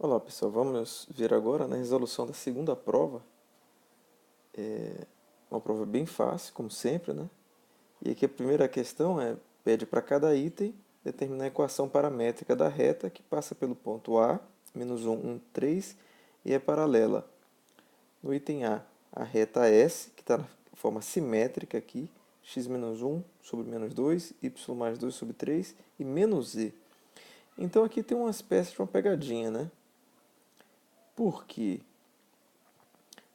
Olá pessoal, vamos ver agora na resolução da segunda prova. Uma prova bem fácil, como sempre, né? E aqui a primeira questão pede para cada item determinar a equação paramétrica da reta que passa pelo ponto A, menos 1, 1, 3, e é paralela. No item a reta S, que está na forma simétrica aqui, x menos 1 sobre menos 2, y mais 2 sobre 3 e menos z. Então aqui tem uma espécie de uma pegadinha, né? Por quê?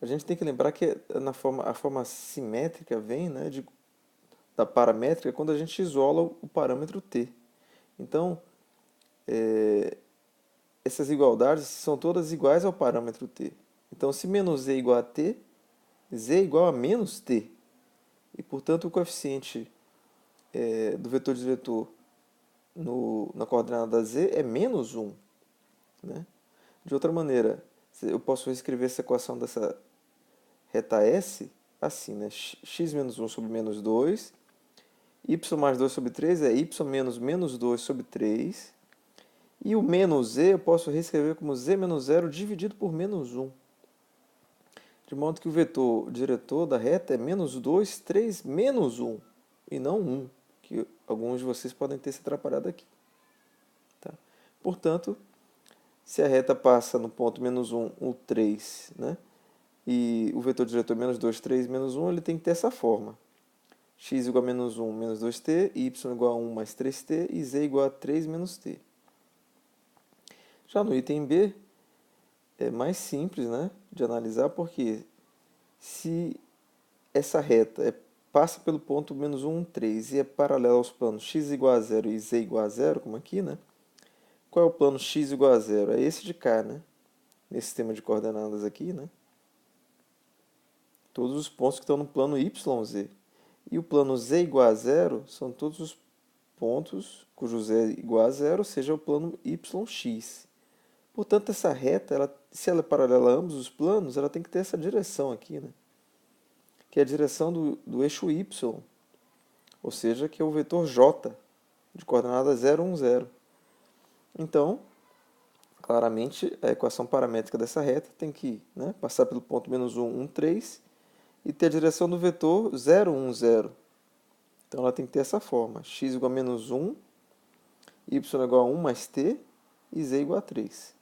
A gente tem que lembrar que a forma simétrica vem, né, da paramétrica quando a gente isola o parâmetro t. Então, essas igualdades são todas iguais ao parâmetro t. Então, se menos z é igual a t, z é igual a menos t. E, portanto, o coeficiente do vetor desvetor na coordenada z é menos 1. Né? De outra maneira, eu posso escrever essa equação dessa reta S assim, né? X menos 1 sobre menos 2, y mais 2 sobre 3 é y menos menos 2 sobre 3, e o menos z eu posso reescrever como z menos 0 dividido por menos 1. De modo que o vetor diretor da reta é menos 2, 3, menos 1, e não 1, que alguns de vocês podem ter se atrapalhado aqui. Tá? Portanto, se a reta passa no ponto menos 1, o 3, né? E o vetor diretor é menos 2, 3, menos 1, ele tem que ter essa forma. X igual a menos 1, menos 2t, y igual a 1 mais 3t e z igual a 3 menos t. Já no item B, é mais simples, né, de analisar, porque se essa reta passa pelo ponto menos 1, 3 e é paralela aos planos x igual a 0 e z igual a 0, como aqui, né? Qual é o plano x igual a 0? É esse de cá, né? Nesse sistema de coordenadas aqui, né? Todos os pontos que estão no plano YZ. E o plano z igual a 0 são todos os pontos cujo z é igual a 0, ou seja, o plano YX. Portanto, essa reta, se ela é paralela a ambos os planos, ela tem que ter essa direção aqui, né? Que é a direção do eixo Y, ou seja, que é o vetor J, de coordenada 0, 1, 0. Então, claramente, a equação paramétrica dessa reta tem que, né, passar pelo ponto menos 1, 1, 3 e ter a direção do vetor 0, 1, 0. Então, ela tem que ter essa forma: x igual a menos 1, y igual a 1 mais t e z igual a 3.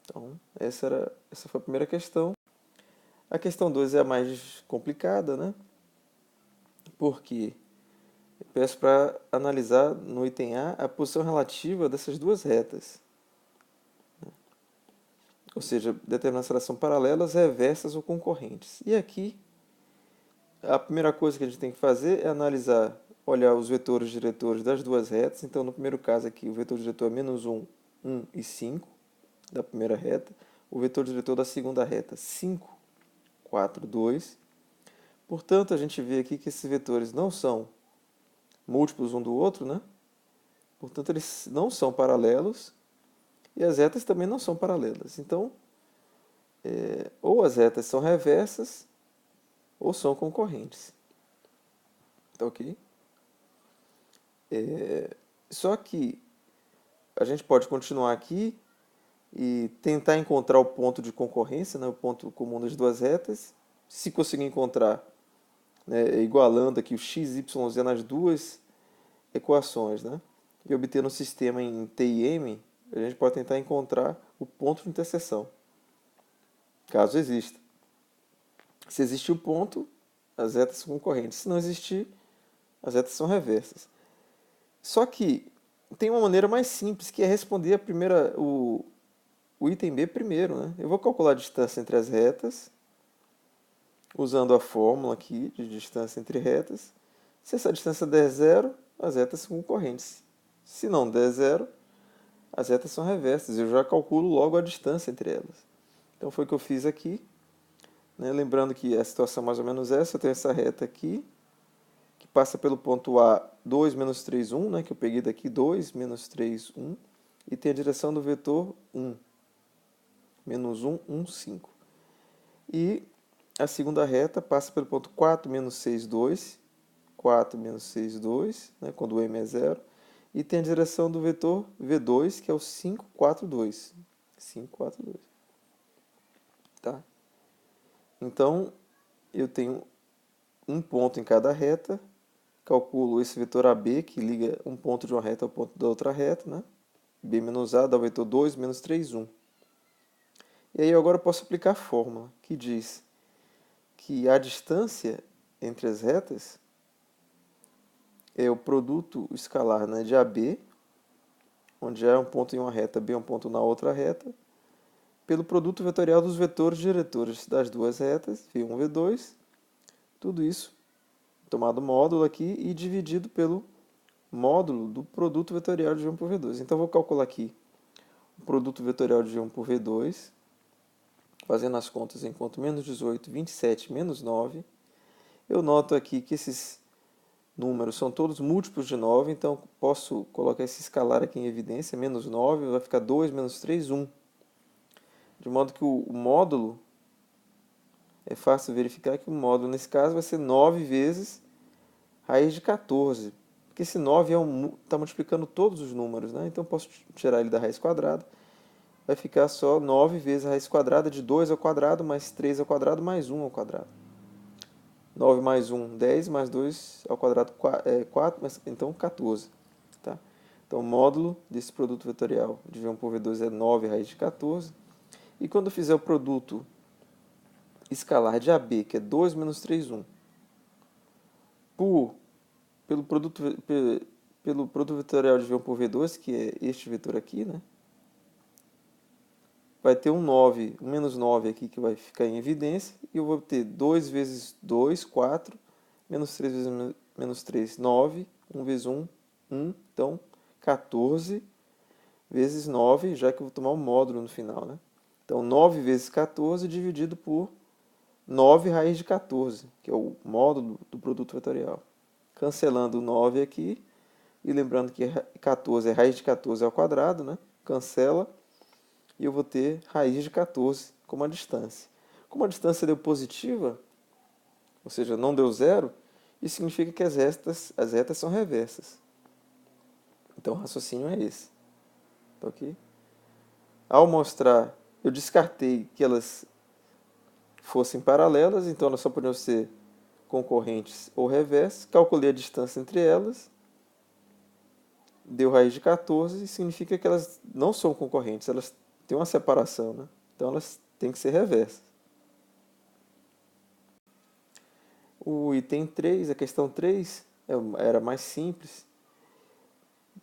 Então, essa foi a primeira questão. A questão 2 é a mais complicada, né? Porque eu peço para analisar no item A posição relativa dessas duas retas. Ou seja, determinar se elas são paralelas, reversas ou concorrentes. E aqui, a primeira coisa que a gente tem que fazer é analisar, olhar os vetores diretores das duas retas. Então, no primeiro caso aqui, o vetor diretor é menos 1, 1 e 5 da primeira reta. O vetor diretor da segunda reta, 5, 4, 2. Portanto, a gente vê aqui que esses vetores não são múltiplos um do outro, né? Portanto, eles não são paralelos e as retas também não são paralelas. Então, ou as retas são reversas ou são concorrentes. Tá ok? Só que a gente pode continuar aqui e tentar encontrar o ponto de concorrência, né, o ponto comum das duas retas. Se conseguir encontrar, né, igualando aqui o x, y, z nas duas equações, né, e obtendo um sistema em T e M, a gente pode tentar encontrar o ponto de interseção, caso exista. Se existir o ponto, as retas são concorrentes. Se não existir, as retas são reversas. Só que tem uma maneira mais simples, que é responder o item B primeiro. Né? Eu vou calcular a distância entre as retas, usando a fórmula aqui de distância entre retas. Se essa distância der zero, as retas são concorrentes. Se não der zero, as retas são reversas. Eu já calculo logo a distância entre elas. Então foi o que eu fiz aqui. Né? Lembrando que a situação é mais ou menos essa. Eu tenho essa reta aqui, que passa pelo ponto A, 2, menos 3, 1, né? Que eu peguei daqui, 2, menos 3, 1. E tem a direção do vetor 1. Menos 1, 1, 5. E a segunda reta passa pelo ponto 4, menos 6, 2. 4, menos 6, 2, né, quando o m é 0. e tem a direção do vetor V2, que é o 5, 4, 2. 5, 4, 2. Tá? Então, eu tenho um ponto em cada reta, calculo esse vetor AB, que liga um ponto de uma reta ao ponto da outra reta, né? B menos A dá o vetor 2, menos 3, 1. E aí eu agora posso aplicar a fórmula, que diz que a distância entre as retas é o produto escalar, né, de AB, onde A é um ponto em uma reta, B é um ponto na outra reta, pelo produto vetorial dos vetores diretores das duas retas, V1, V2, tudo isso tomado módulo aqui e dividido pelo módulo do produto vetorial de V1 por V2. Então, eu vou calcular aqui o produto vetorial de V1 por V2, fazendo as contas, encontro menos 18, 27, menos 9. Eu noto aqui que esses números são todos múltiplos de 9, então posso colocar esse escalar aqui em evidência, menos 9, vai ficar 2, menos 3, 1. De modo que o módulo, é fácil verificar que o módulo nesse caso vai ser 9 vezes raiz de 14. Porque esse 9 está multiplicando todos os números, né? Então eu posso tirar ele da raiz quadrada. Vai ficar só 9 vezes a raiz quadrada de 2 ao quadrado, mais 3 ao quadrado, mais 1 ao quadrado. 9 mais 1, 10, mais 2 ao quadrado, 4, então 14. Tá? Então o módulo desse produto vetorial de V1 por V2 é 9 raiz de 14. E quando eu fizer o produto escalar de AB, que é 2 menos 3, 1, pelo produto vetorial de V1 por V2, que é este vetor aqui, né? Vai ter um 9, um menos 9 aqui que vai ficar em evidência, e eu vou ter 2 vezes 2, 4, menos 3 vezes menos 3, 9, 1 vezes 1, 1, então 14 vezes 9, já que eu vou tomar um módulo no final, né? Então 9 vezes 14 dividido por 9 raiz de 14, que é o módulo do produto vetorial. Cancelando o 9 aqui, e lembrando que 14 é raiz de 14 ao quadrado, né? Cancela, e eu vou ter raiz de 14 como a distância. Como a distância deu positiva, ou seja, não deu zero, isso significa que as retas são reversas. Então o raciocínio é esse. Tá ok? Ao mostrar, eu descartei que elas fossem paralelas, então elas só podiam ser concorrentes ou reversas. Calculei a distância entre elas, deu raiz de 14, e significa que elas não são concorrentes, elas têm uma separação, né? Então elas têm que ser reversas. O item 3, a questão 3, era mais simples.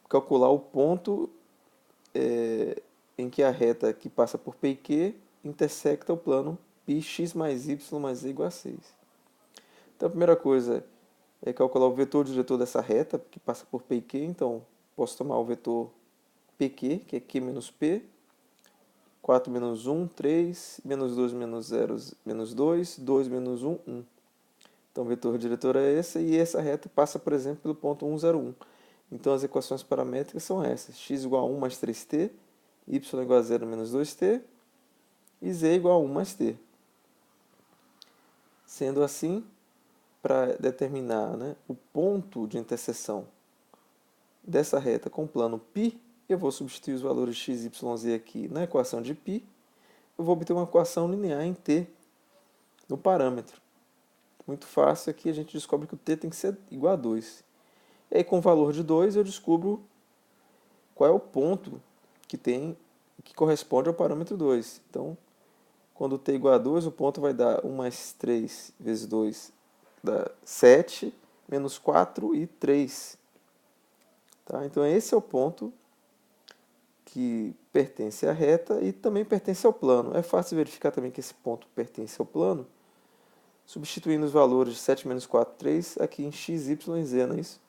Calcular o ponto em que a reta que passa por P e Q intersecta o plano πx mais y mais z igual a 6. Então a primeira coisa é calcular o vetor diretor dessa reta que passa por P e Q. Então posso tomar o vetor PQ, que é Q menos P, 4 menos 1, 3, menos 2 menos 0, menos 2, 2 menos 1, 1. Então o vetor diretor é esse, e essa reta passa, por exemplo, pelo ponto 1, 0, 1. Então as equações paramétricas são essas: x igual a 1 mais 3t, y igual a 0 menos 2t, e z igual a 1 mais t. Sendo assim, para determinar, né, o ponto de interseção dessa reta com o plano π, eu vou substituir os valores x, y, z aqui na equação de π, eu vou obter uma equação linear em t, no parâmetro. Muito fácil, aqui a gente descobre que o t tem que ser igual a 2. E aí com o valor de 2 eu descubro qual é o ponto que corresponde ao parâmetro 2. Então, quando t é igual a 2, o ponto vai dar 1 mais 3 vezes 2 dá 7, menos 4 e 3. Tá? Então esse é o ponto que pertence à reta e também pertence ao plano. É fácil verificar também que esse ponto pertence ao plano, substituindo os valores de 7 menos 4, 3 aqui em x, y e z, não é isso?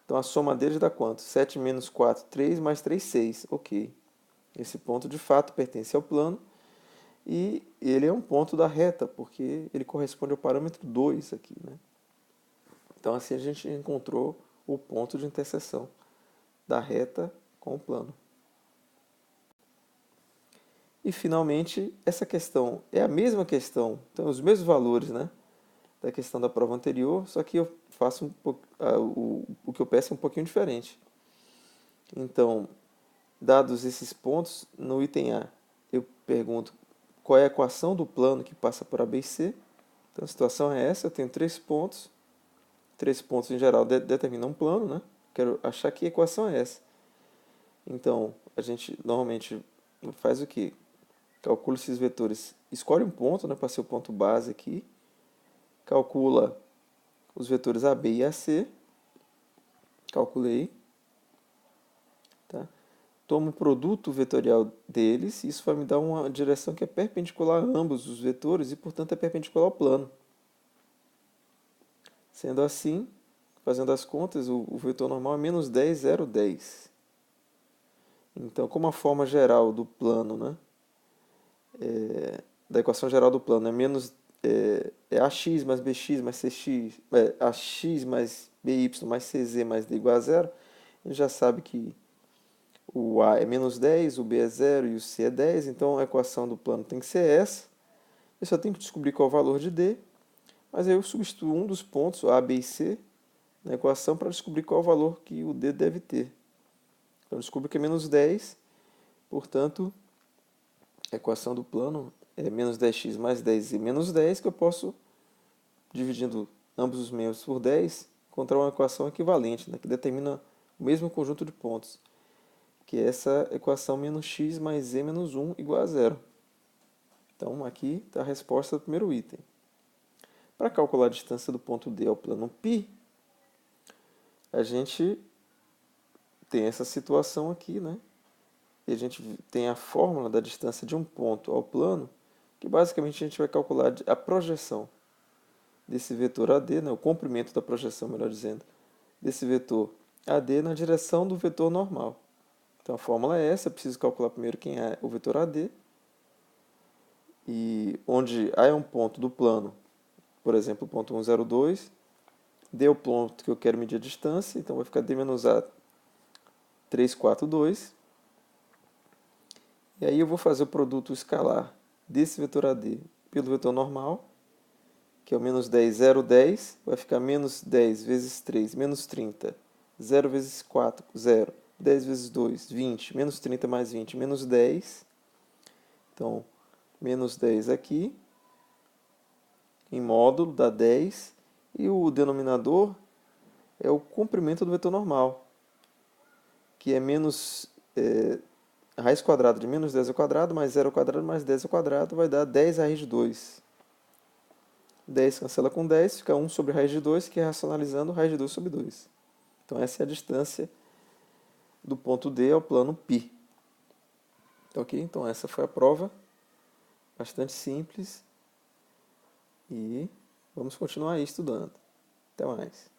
Então a soma deles dá quanto? 7 menos 4, 3, mais 3, 6. Ok. Esse ponto de fato pertence ao plano e ele é um ponto da reta, porque ele corresponde ao parâmetro 2 aqui, né? Então assim a gente encontrou o ponto de interseção da reta com o plano. E finalmente, essa questão é a mesma questão, então os mesmos valores, né, da questão da prova anterior, só que eu faço o que eu peço é um pouquinho diferente. Então, dados esses pontos, no item A, eu pergunto qual é a equação do plano que passa por A, B e C. Então, a situação é essa, eu tenho 3 pontos em geral determinam um plano, né? Quero achar que equação é essa. Então, a gente normalmente faz o quê? Calcula esses vetores, escolhe um ponto, né, para ser o ponto base aqui, calcula os vetores AB e AC, calculei, tá? Tomo o produto vetorial deles, e isso vai me dar uma direção que é perpendicular a ambos os vetores e, portanto, é perpendicular ao plano. Sendo assim, fazendo as contas, o vetor normal é menos 10, 0, 10. Então, como a forma geral do plano, né, da equação geral do plano é ax mais bx mais cx, ax mais by mais cz mais d igual a zero, a gente já sabe que o a é menos 10, o b é zero e o c é 10, então a equação do plano tem que ser essa. Eu só tenho que descobrir qual é o valor de d, mas aí eu substituo um dos pontos, a, b e c, na equação para descobrir qual é o valor que o d deve ter. Então eu descubro que é menos 10, portanto, a equação do plano é menos 10x mais 10 e menos 10, que eu posso, dividindo ambos os membros por 10, encontrar uma equação equivalente, né, que determina o mesmo conjunto de pontos, que é essa equação menos x mais z menos 1 igual a zero. Então, aqui está a resposta do primeiro item. Para calcular a distância do ponto D ao plano π, a gente tem essa situação aqui, né? E a gente tem a fórmula da distância de um ponto ao plano, que basicamente a gente vai calcular a projeção desse vetor AD, né? O comprimento da projeção, melhor dizendo, desse vetor AD na direção do vetor normal. Então a fórmula é essa, eu preciso calcular primeiro quem é o vetor AD, e onde A é um ponto do plano, por exemplo, o ponto 1,02, D é o ponto que eu quero medir a distância, então vai ficar D menos A 342. E aí eu vou fazer o produto escalar desse vetor AD pelo vetor normal, que é o menos 10, 0, 10, vai ficar menos 10 vezes 3, menos 30, 0 vezes 4, 0, 10 vezes 2, 20, menos 30 mais 20, menos 10. Então, menos 10 aqui, em módulo, dá 10, e o denominador é o comprimento do vetor normal, que é menos a raiz quadrada de menos 10 ao quadrado, mais 0 ao quadrado, mais 10 ao quadrado, vai dar 10 raiz de 2. 10 cancela com 10, fica 1 sobre raiz de 2, que é racionalizando raiz de 2 sobre 2. Então essa é a distância do ponto D ao plano π. Ok? Então essa foi a prova, bastante simples, e vamos continuar aí estudando. Até mais.